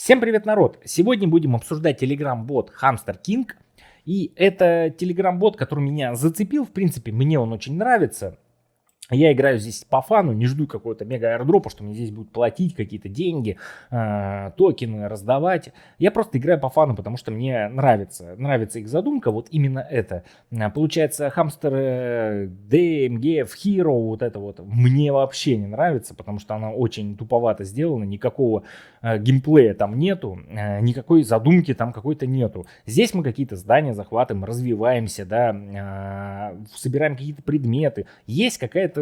Всем привет, народ! Сегодня будем обсуждать Telegram-бот Hamster King. И это Telegram-бот, который меня зацепил. В принципе, мне он очень нравится. Я играю здесь по фану, не жду какого-то мега аирдропа, что мне здесь будут платить какие-то деньги, токены раздавать. Я просто играю по фану, потому что мне нравится. Нравится их задумка, вот именно это. Получается, Hamster DMGF Hero, вот это вот, мне вообще не нравится, потому что она очень туповато сделана, никакого геймплея там нету, никакой задумки там какой-то нету. Здесь мы какие-то здания захватываем, развиваемся, да, собираем какие-то предметы. Есть какой-то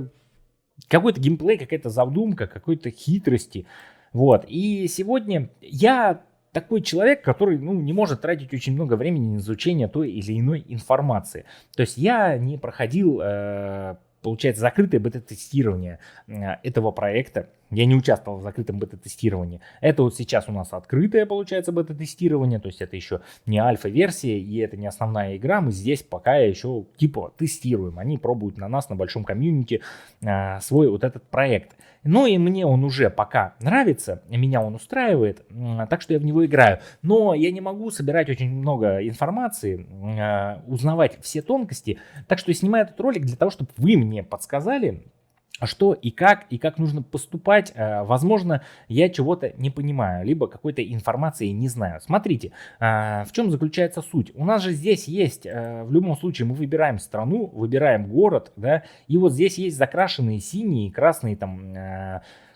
геймплей, какая-то задумка, какой-то хитрости. Вот. И сегодня я такой человек, который не может тратить очень много времени на изучение той или иной информации. То есть я не проходил, получается, закрытое бета-тестирование этого проекта. Я не участвовал в закрытом бета-тестировании. Это вот сейчас у нас открытое, получается, бета-тестирование. То есть это еще не альфа-версия и это не основная игра. Мы здесь пока еще типа тестируем. Они пробуют на нас, на большом комьюнити, свой вот этот проект. Ну и мне он уже пока нравится, меня он устраивает, так что я в него играю. Но я не могу собирать очень много информации, узнавать все тонкости. Так что я снимаю этот ролик для того, чтобы вы мне подсказали, что и как нужно поступать. Возможно, я чего-то не понимаю, либо какой-то информации не знаю. Смотрите, в чем заключается суть. У нас же здесь есть, в любом случае, мы выбираем страну, выбираем город, да, и вот здесь есть закрашенные синие и красные там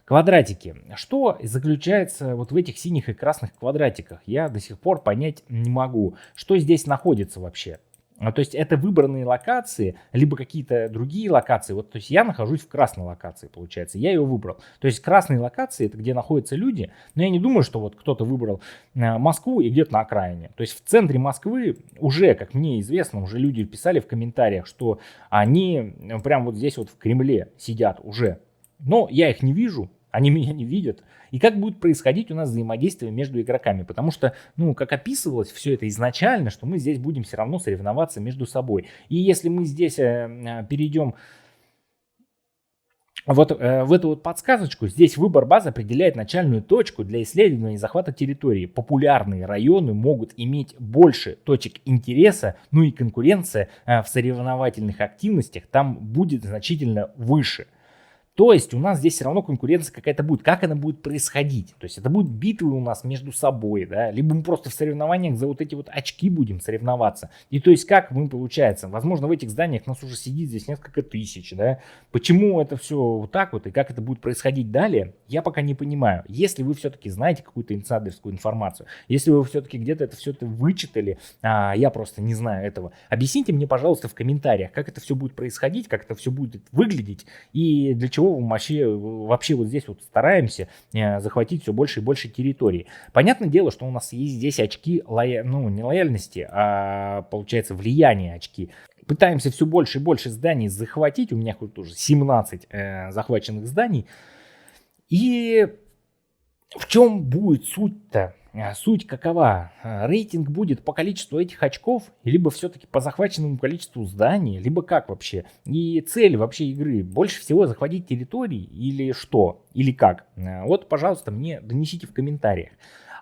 квадратики. Что заключается вот в этих синих и красных квадратиках? Я до сих пор понять не могу, что здесь находится вообще. То есть это выбранные локации, либо какие-то другие локации. Вот, то есть я нахожусь в красной локации, получается. Я ее выбрал. То есть красные локации — это где находятся люди. Но я не думаю, что вот кто-то выбрал Москву и где-то на окраине. То есть в центре Москвы уже, как мне известно, уже люди писали в комментариях, что они прям вот здесь вот в Кремле сидят уже. Но я их не вижу. Они меня не видят. И как будет происходить у нас взаимодействие между игроками? Потому что, как описывалось все это изначально, что мы здесь будем все равно соревноваться между собой. И если мы здесь перейдем вот в эту вот подсказочку, здесь выбор базы определяет начальную точку для исследования и захвата территории. Популярные районы могут иметь больше точек интереса, и конкуренция в соревновательных активностях там будет значительно выше. То есть у нас здесь все равно конкуренция какая-то будет. Как она будет происходить? То есть это будут битвы у нас между собой, да, либо мы просто в соревнованиях за вот эти вот очки будем соревноваться. И то есть как мы, получается, возможно, в этих зданиях нас уже сидит здесь несколько тысяч, да. Почему это все вот так вот и как это будет происходить далее, я пока не понимаю. Если вы все-таки знаете какую-то инсайдерскую информацию, если вы все-таки где-то это все это вычитали, я просто не знаю этого, объясните мне, пожалуйста, в комментариях, как это все будет происходить, как это все будет выглядеть и для чего вообще вот здесь вот стараемся захватить все больше и больше территории. Понятное дело, что у нас есть здесь очки не лояльности, а получается влияние очки. Пытаемся все больше и больше зданий захватить. У меня тут уже 17 захваченных зданий. И в чем будет суть-то? Суть какова? Рейтинг будет по количеству этих очков, либо все-таки по захваченному количеству зданий, либо как вообще? И цель вообще игры больше всего захватить территории или что? Или как? Вот, пожалуйста, мне донесите в комментариях.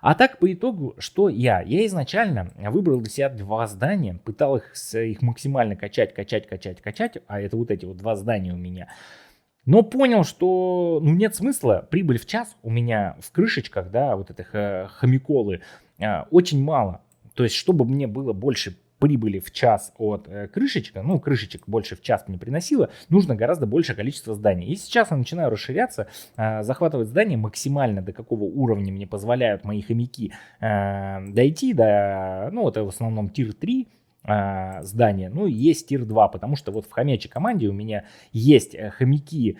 А так, по итогу, что я? Я изначально выбрал для себя 2 здания, пытал их максимально качать, а это вот эти вот 2 здания у меня. Но понял, что нет смысла, прибыль в час у меня в крышечках, да, вот этих хомиколы, очень мало. То есть, чтобы мне было больше прибыли в час от крышечка, крышечек больше в час мне приносило, нужно гораздо большее количество зданий. И сейчас я начинаю расширяться, захватывать здания максимально, до какого уровня мне позволяют мои хомяки дойти, до, это в основном тир 3, здания, есть тир 2, потому что вот в хомячей команде у меня есть хомяки,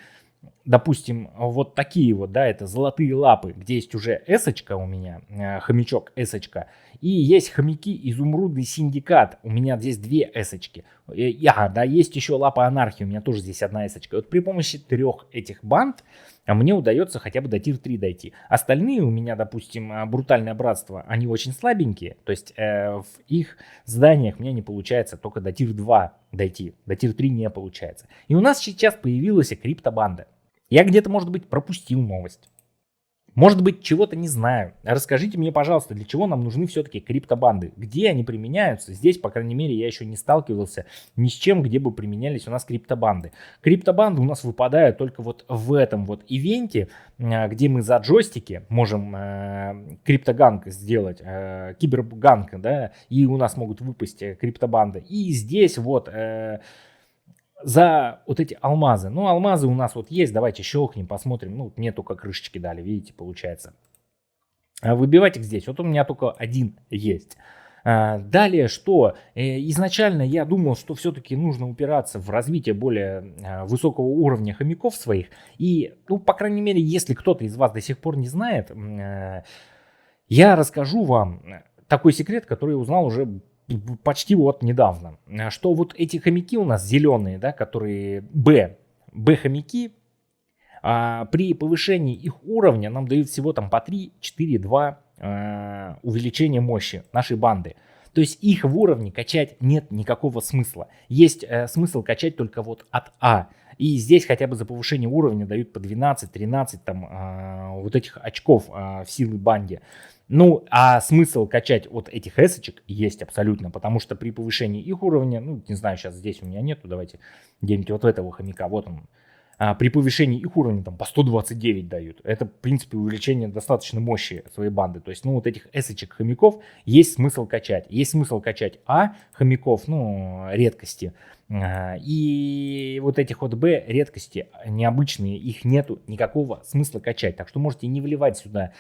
допустим, вот такие вот, да, это золотые лапы, где есть уже эсочка у меня, хомячок эсочка, и есть хомяки изумрудный синдикат, у меня здесь 2 эсочки, да, есть еще лапа анархии, у меня тоже здесь 1 эсочка. Вот при помощи 3 этих банд мне удается хотя бы до тир 3 дойти. Остальные у меня, допустим, брутальное братство, они очень слабенькие, то есть в их зданиях мне не получается только до тир 2 дойти, до тир 3 не получается. И у нас сейчас появилась криптобанда. Я где-то, может быть, пропустил новость. Может быть, чего-то не знаю. Расскажите мне, пожалуйста, для чего нам нужны все-таки криптобанды? Где они применяются? Здесь, по крайней мере, я еще не сталкивался ни с чем, где бы применялись у нас криптобанды. Криптобанды у нас выпадают только вот в этом вот ивенте, где мы за джойстики можем криптоганг сделать, киберганг, да, и у нас могут выпасть криптобанды. И здесь вот... за вот эти алмазы. Ну, алмазы у нас вот есть, давайте щелкнем, посмотрим. Ну, мне только крышечки дали, видите, получается. Выбивать их здесь, вот у меня только один есть. Далее, что изначально я думал, что все-таки нужно упираться в развитие более высокого уровня хомяков своих. И, ну, по крайней мере, если кто-то из вас до сих пор не знает, я расскажу вам такой секрет, который я узнал уже почти вот недавно, что вот эти хомяки у нас зеленые, да, которые Б-хомяки, при повышении их уровня нам дают всего там по 3, 4, 2 увеличения мощи нашей банды. То есть их в уровне качать нет никакого смысла. Есть смысл качать только вот от А. И здесь хотя бы за повышение уровня дают по 12-13 там вот этих очков в силы банде. Ну, а смысл качать вот этих эсочек есть абсолютно, потому что при повышении их уровня, ну, не знаю, сейчас здесь у меня нету, давайте где-нибудь вот этого хомяка, вот он. При повышении их уровня там по 129 дают. Это, в принципе, увеличение достаточно мощи своей банды. То есть, ну, вот этих эсочек хомяков есть смысл качать. Есть смысл качать хомяков, ну, редкости. И вот этих вот Б редкости необычные, их нету никакого смысла качать. Так что можете не вливать сюда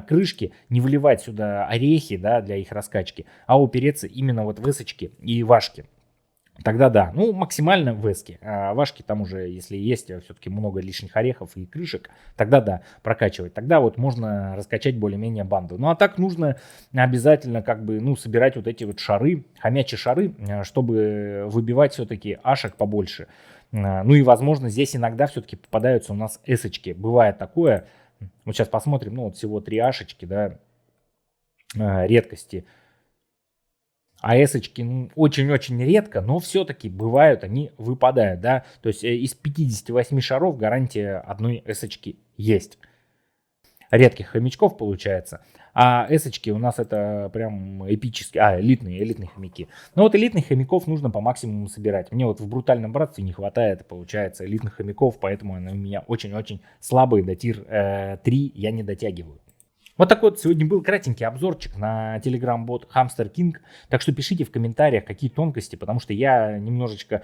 крышки, не вливать сюда орехи, да, для их раскачки, а упереться именно вот в эсочки и вашки. Тогда да, ну максимально в эске. А вашки там уже, если есть все-таки много лишних орехов и крышек, тогда да, прокачивать. Тогда вот можно раскачать более-менее банду. Ну а так нужно обязательно как бы, ну, собирать вот эти вот шары, хомячие шары, чтобы выбивать все-таки ашек побольше. Ну и возможно здесь иногда все-таки попадаются у нас эсочки. Бывает такое, вот сейчас посмотрим, ну вот всего 3 ашечки, да, редкости. А эсочки, ну, очень-очень редко, но все-таки бывают, они выпадают, да. То есть из 58 шаров гарантия одной эсочки есть. Редких хомячков получается. А эсочки у нас это прям эпические, элитные хомяки. Но вот элитных хомяков нужно по максимуму собирать. Мне вот в брутальном братстве не хватает, получается, элитных хомяков, поэтому они у меня очень-очень слабые, до тир 3 я не дотягиваю. Вот такой вот сегодня был кратенький обзорчик на Telegram-бот Hamster King. Так что пишите в комментариях, какие тонкости, потому что я немножечко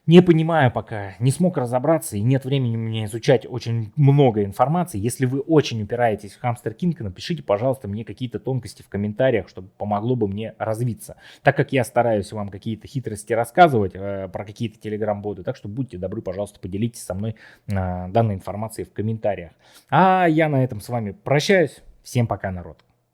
не понимаю пока, не смог разобраться и нет времени мне изучать очень много информации. Если вы очень упираетесь в Hamster King, напишите, пожалуйста, мне какие-то тонкости в комментариях, чтобы помогло бы мне развиться. Так как я стараюсь вам какие-то хитрости рассказывать про какие-то Telegram-боты, так что будьте добры, пожалуйста, поделитесь со мной данной информацией в комментариях. А я на этом с вами прощаюсь. Всем пока, народ.